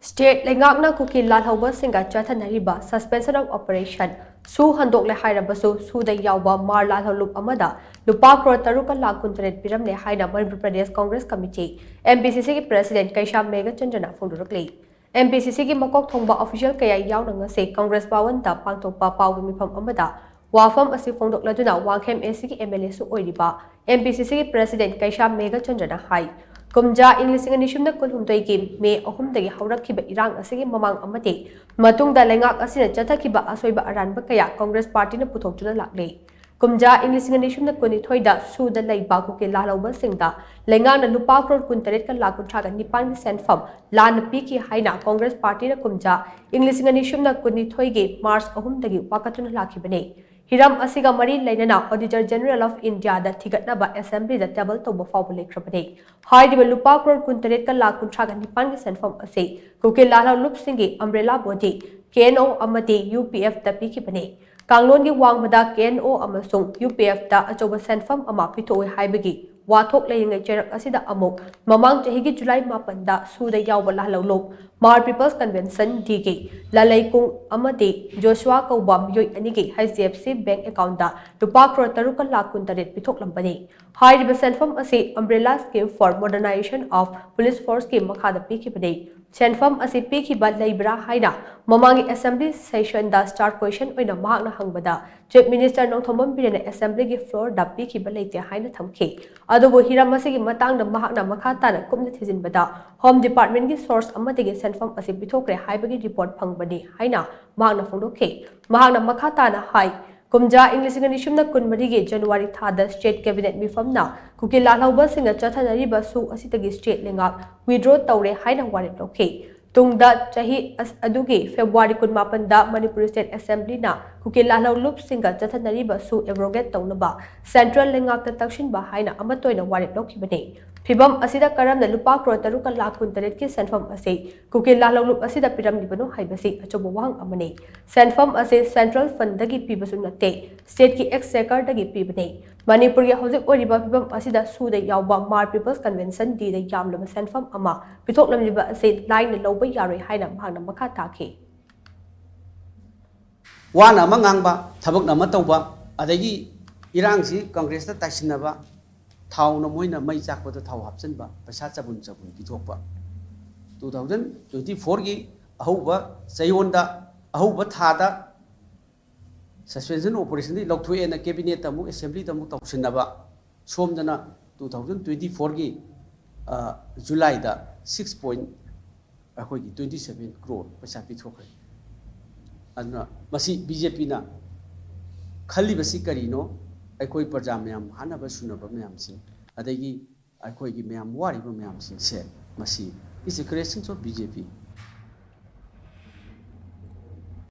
State Lengakna Kuki Lalhoba Singa Chatanariba Suspension of Operation Su Handok Le Hairabasu Su the Yauba Mar Lalholup Amada Lupa Pro Taruka Lakuntaret Piram Le Haida Manipur Pradesh Congress Committee MPCC President Kaisha Mega Chandana Fundurukli MPCC Makok Thongba official Kaya Yaunanga say Congress Bawanta Pangtopa Pau Mipam Amada Wafam Asi Fondok Laduna Wanghem ACK MLA Su Oidiba MPCC President Kaisha Mega Chandana Hai Kumja English Nishum Kulhumdoi Game May Ohumdagi Haurakiba Irang Asigi Mamang Amate Matung the Lengak Asina Chatakiba Asoiba Aran Bakaya Congress Party na Putokuna Lakle Kumja English Nishum Kunitoida Su the Lay Bakuki Laloba Singda Lengang na Lupa Pro Kuntareka Lakutraga Nipan Sent Fam Lan Piki Haina Congress Party na Kumja English Nishum Kunitoige Mars Ohumdagi Wakatuna Lakibane Hiram Asiga Mari Lainana, Auditor General of India, the Tigatnaba Assembly, the Table to Bofabule Krapade. Hide the Lupa Pro Kuntareka La Kuntraga Nipan sent from Ase, Kukilala Lupsingi, Umbrella Body, KNO Amati, UPF the Pikipane. Kanglongi Wangmada, KNO Amasung, UPF the Ajoba sent from Amapito Haibegi. Watok laying a cherak asida amok, Mamang Jahigi July Mapanda, Suda Yawala Lop, Mar People's Convention, DG, Lalay Kung Amade, Joshua Kawam, Yoy Anigi, HDFC Bank account, Lupa Pro Taruka Lakuntaret, Pitok Lampane. High Represent from Ase Umbrella Scheme for Modernization of Police Force Scheme Makada Pikipade. Senfam Ase Piki Bad Libra Haida, Mamangi Assembly Session da Start Question when a Magna Hangbada, Chief Minister Nong Thomam Biran Assembly floor da Piki Balate Haina Tamke. Adobo Hiramasigi Matang the Mahana Makata communities in Bada, Home Department source Amatigi sent from Ase Bitokre Haibagi report Pangbadi, Haina, Magna Fondoke, Mahana Makatana High. Kumja English Nishum Kunmarigi January Thada State Cabinet Mifamna, Kuki Lalhoba Singa Chatanariba Su Asitagi State Lingak, withdraw Taure Haina Warit Loke. Tungda Chahi As Adugi, February Kunmapanda, Manipur State Assembly na, Kuki Lalho Loop Singa Chatanariba Su Evroget Taunaba, Central Lingak the Takshin Bahaina Amatoina Warit Loki Bane. Fibam Asida Karam the Lupa Pro Taruka Lakuntaretki sent from Ase, Kuki Lalho Loop Asida Piram Libano Haibasi, Achobawang Amane. Sent from Ase Central Fund Dagi Pibasunate, State ki Exchequer Dagi Pibane. Manipur Hosik Oriba Pibam Asida Su the Yauba Mar People's Convention D the Yamlam sent from Ama, Pitok Lamiba Ase line the Loba Yari Haina Mahana Makataki. Wana Mangamba, Tabuk Namatoba, Adagi Iransi, Congress Tashinaba, Town of Moina Mayzak with the Tau Hapsenba, Pasata Bunsabun, Pitopa. 2024 Ahoba, Sayonda, Ahoba Tada, Suspension Operation, Loktu and the Cabinet Tamu Assembly Tamu Toksinaba, Somdana 2024 July the 6.27 crore Pasapi Toka. And Masi BJP na Kali Basi Carino, Akoi Pajamiam, Hanaba Sunaba Miamsin, Adagi, Akoi Miam Wari Miamsin said, Masi is a creation of BJP.